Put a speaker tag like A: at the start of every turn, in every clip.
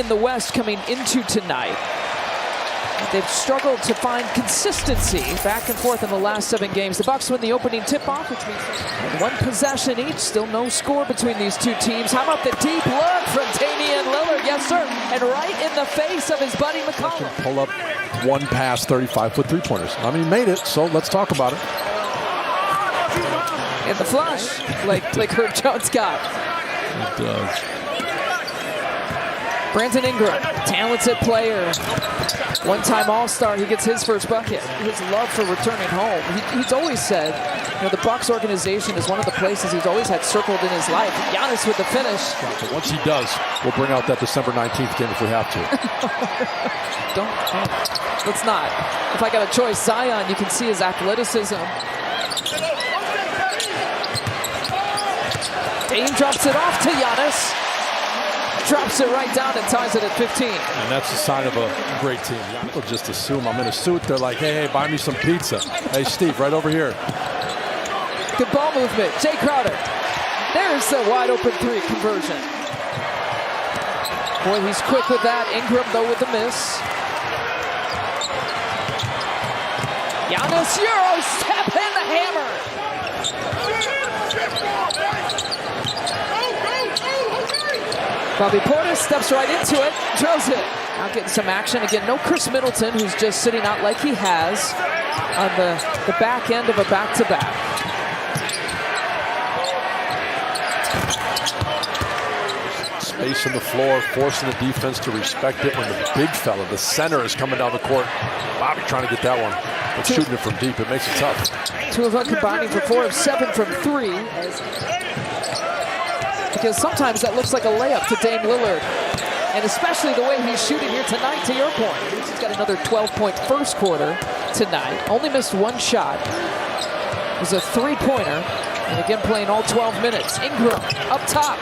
A: in the West coming into tonight. They've struggled to find consistency back and forth in the last 7 games. The Bucks win the opening tip-off, which means 1 possession each. Still no score between these two teams. How about the deep look from Damian Lillard? Yes, sir. And right in the face of his buddy McCollum.
B: Pull up 1 pass, 35-foot three-pointers. I mean, he made it, so let's talk about it.
A: And the flush, like Herb Jones got.
B: It does.
A: Brandon Ingram, talented player. One-time All-Star, he gets his first bucket. His love for returning home. He's always said, you know, the Bucks organization is one of the places he's always had circled in his life. Giannis with the finish.
B: So once he does, we'll bring out that December 19th game if we have to.
A: Let's not. If I got a choice, Zion, you can see his athleticism. Dame drops it off to Giannis. Drops it right down and ties it at 15.
B: And that's a sign of a great team. People just assume I'm in a suit. They're like, hey, buy me some pizza. Hey, Steve, right over here.
A: Good ball movement. Jay Crowder. There's the wide open 3 conversion. Boy, he's quick with that. Ingram, though, with the miss. Giannis, Euro step and the hammer. Bobby Portis steps right into it, drills it. Now getting some action. Again, no Chris Middleton, who's just sitting out like he has on the back end of a back-to-back.
B: Space on the floor, forcing the defense to respect it when the big fella, the center, is coming down the court. Bobby trying to get that one, but shooting it from deep, it makes it tough.
A: 2 of them combining for 4 of 7 from 3. Because sometimes that looks like a layup to Dame Lillard. And especially the way he's shooting here tonight, to your point. He's got another 12-point first quarter tonight. Only missed 1 shot. It was a 3-pointer. And again, playing all 12 minutes. Ingram up top.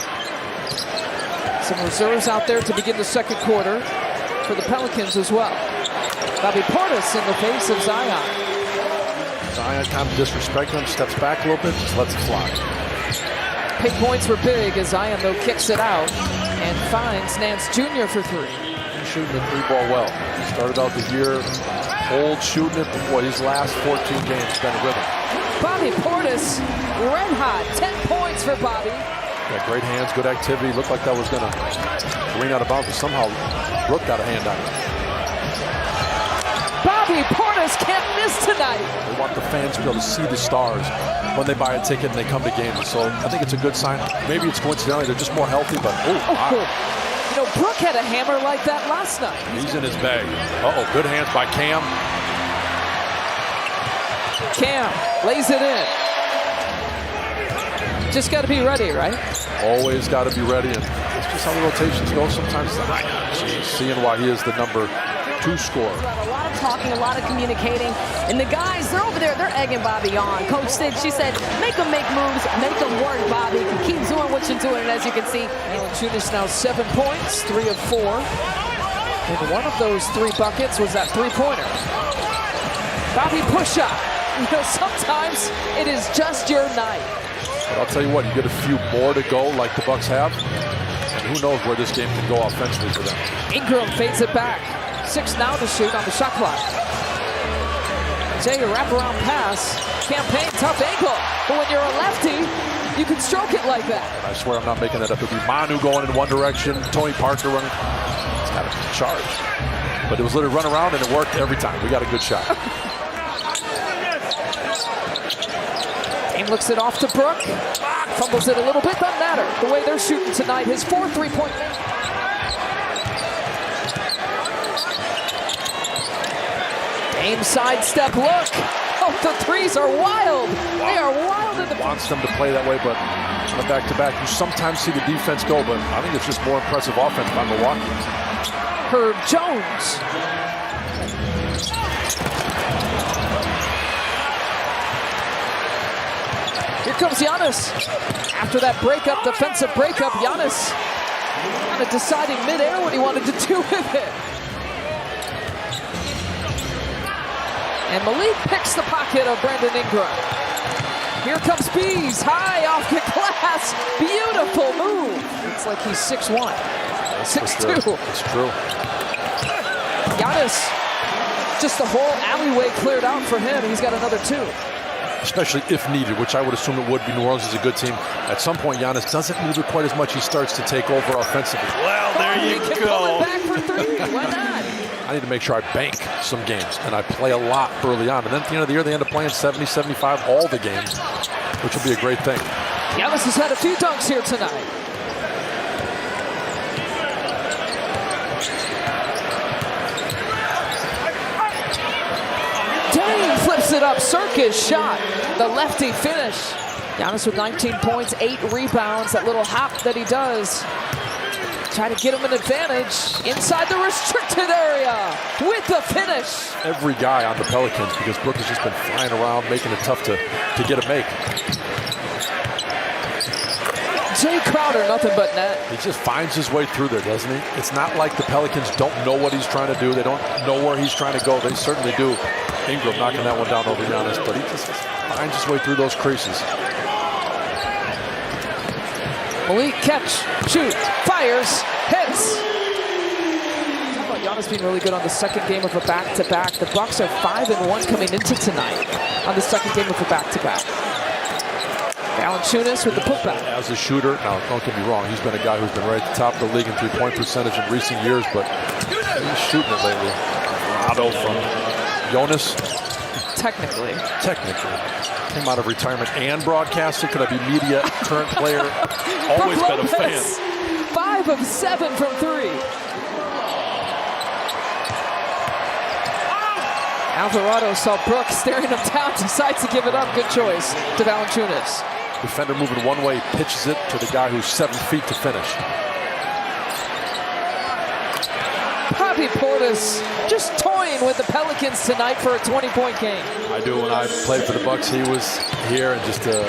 A: Some reserves out there to begin the second quarter for the Pelicans as well. Bobby Portis in the face of Zion.
B: Zion kind of disrespecting him, steps back a little bit, just lets it fly.
A: Pick points were big as Zion, though, kicks it out and finds Nance Jr. for 3.
B: He's shooting the 3-ball well. He started out the year old shooting it, but boy, his last 14 games been a rhythm.
A: Bobby Portis, red hot, 10 points for Bobby.
B: Yeah, great hands, good activity. Looked like that was going to ring out of bounds, but somehow Brooke got a hand on it.
A: Bobby Portis can't miss tonight.
B: They want the fans to be able to see the stars when they buy a ticket and they come to games. So I think it's a good sign. Maybe it's coincidentally they're just more healthy, but wow.
A: You know, Brooke had a hammer like that last night.
B: He's in his bag. Good hands by Cam.
A: Cam lays it in. Just got to be ready, right?
B: Always got to be ready, and it's just how the rotations go. Sometimes seeing why he is the number 2 scorer.
C: A lot of talking, a lot of communicating, and the guys, they're over there, they're egging Bobby on. Coach Sid, she said, make them make moves, make them work, Bobby. Keep doing what you're doing, and as you can see.
A: Valanciunas now 7 points, 3 of 4. And one of those 3 buckets was that 3-pointer. Bobby push-up. You know, sometimes it is just your night.
B: But I'll tell you what, you get a few more to go like the Bucks have, and who knows where this game can go offensively for them.
A: Ingram fades it back. 6 now to shoot on the shot clock. Jay, a wraparound pass. Campaign, tough ankle. But when you're a lefty, you can stroke it like that.
B: I swear I'm not making that up. It'll be Manu going in one direction, Tony Parker running. It's got to be charged. But it was literally run around and it worked every time. We got a good shot.
A: Dame looks it off to Brooke. Fumbles it a little bit, doesn't matter. The way they're shooting tonight, his 4 3-point. Dame sidestep look. Oh, the 3s are wild. They are wild in the
B: wants them to play that way, but on the back-to-back, you sometimes see the defense go, but I think it's just more impressive offense by Milwaukee.
A: Herb Jones. Here comes Giannis. After that breakup, defensive breakup, Giannis kind of deciding midair what he wanted to do with it. And Malik picks the pocket of Brandon Ingram. Here comes Bees, high off the glass. Beautiful move. It's like he's 6'1". 6'2".
B: Sure. It's true.
A: Giannis, just the whole alleyway cleared out for him. He's got another 2.
B: Especially if needed, which I would assume it would be. New Orleans is a good team. At some point, Giannis doesn't need it quite as much. He starts to take over offensively. Well, there you
A: he can pull it back for 3. Why not?
B: I need to make sure I bank some games, and I play a lot early on. And then, the year they end up playing 70, 75, all the games, which will be a great thing.
A: Giannis has had a few dunks here tonight. Dane flips it up. Circus shot. The lefty finish. Giannis with 19 points, 8 rebounds. That little hop that he does. Try to get him an advantage inside the restricted area with the finish.
B: Every guy on the Pelicans, because Brook has just been flying around, making it tough to get a make.
A: Jay Crowder, nothing but net.
B: He just finds his way through there, doesn't he? It's not like the Pelicans don't know what he's trying to do. They don't know where he's trying to go. They certainly do. Ingram knocking that one down over Giannis, but he just finds his way through those creases.
A: Malik catch, shoot, fires, hits. How about Giannis being really good on the second game of a back-to-back? The Bucks are 5-1 coming into tonight on the second game of a back-to-back. Valanciunas with the putback.
B: As a shooter, now don't get me wrong, he's been a guy who's been right at the top of the league in three-point percentage in recent years, but he's shooting it lately. Otto from Jonas.
A: Technically.
B: Came out of retirement and broadcaster. Could I be media, current player? Always been a fan.
A: 5 of 7 from 3. Alvarado saw Brooks staring him down, decides to give it up. Good choice to Valanciunas.
B: Defender moving one way, pitches it to the guy who's 7 feet to finish.
A: Bobby Portis just toying with the Pelicans tonight for a 20-point game.
B: I do. When I played for the Bucks, he was here and just a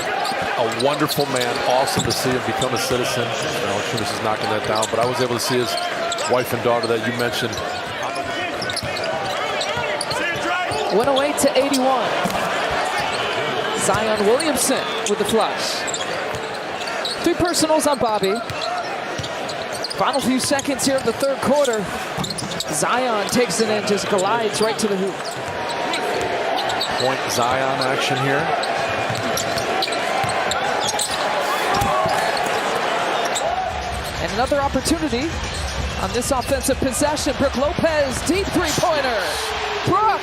B: wonderful man. Awesome to see him become a citizen. Valanciunas is knocking that down, but I was able to see his wife and daughter that you mentioned.
A: 108 to 81. Zion Williamson with the flush. 3 personals on Bobby. Final few seconds here in the third quarter. Zion takes it in, just glides right to the hoop.
B: Point Zion action here.
A: And another opportunity on this offensive possession. Brook Lopez, deep 3-pointer. Brook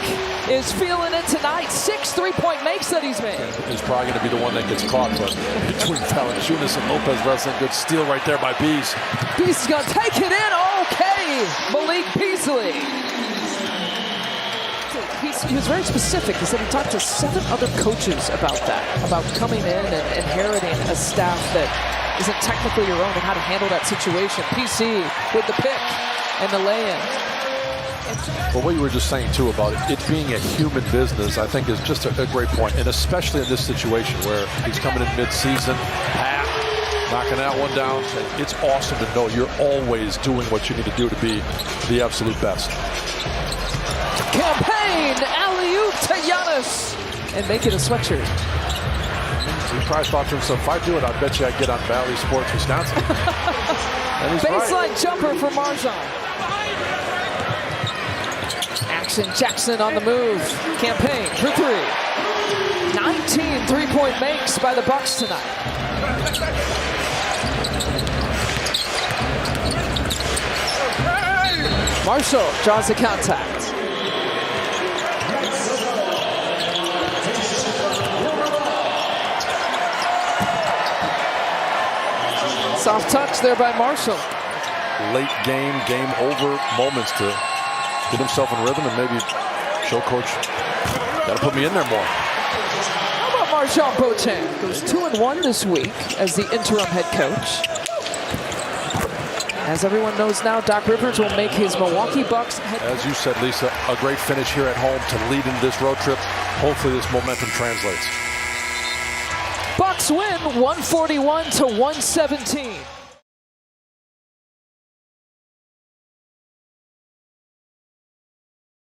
A: is feeling it tonight. 6 3-point makes that he's made.
B: He's probably going to be the one that gets caught, but between Valanciunas and Lopez wrestling, good steal right there by Bees.
A: Bees is going to take it in. Okay, Malik Beasley. He was very specific. He said he talked to 7 other coaches about that, about coming in and inheriting a staff that isn't technically your own and how to handle that situation. PC with the pick and the lay-in.
B: But what you were just saying, too, about it being a human business, I think is just a great point. And especially in this situation where he's coming in mid-season, knocking that one down. It's awesome to know you're always doing what you need to do to be the absolute best.
A: Campaign, alley-oop to Giannis, and make it a sweatshirt.
B: He probably thought to himself, if I do it, I bet you I get on Valley Sports Wisconsin. And he's
A: baseline
B: right.
A: jumper for Marjan. Jackson on the move. Campaign for 3. 19 3-point makes by the Bucks tonight. Marshall draws the contact. Soft touch there by Marshall.
B: Late game over moments to get himself in rhythm and maybe show coach, gotta put me in there more.
A: How about Marjan Beauchamp? Goes 2-1 this week as the interim head coach. As everyone knows now, Doc Rivers will make his Milwaukee Bucks head coach.
B: As you said, Lisa, a great finish here at home to lead into this road trip. Hopefully this momentum translates.
A: Bucks win 141 to 117.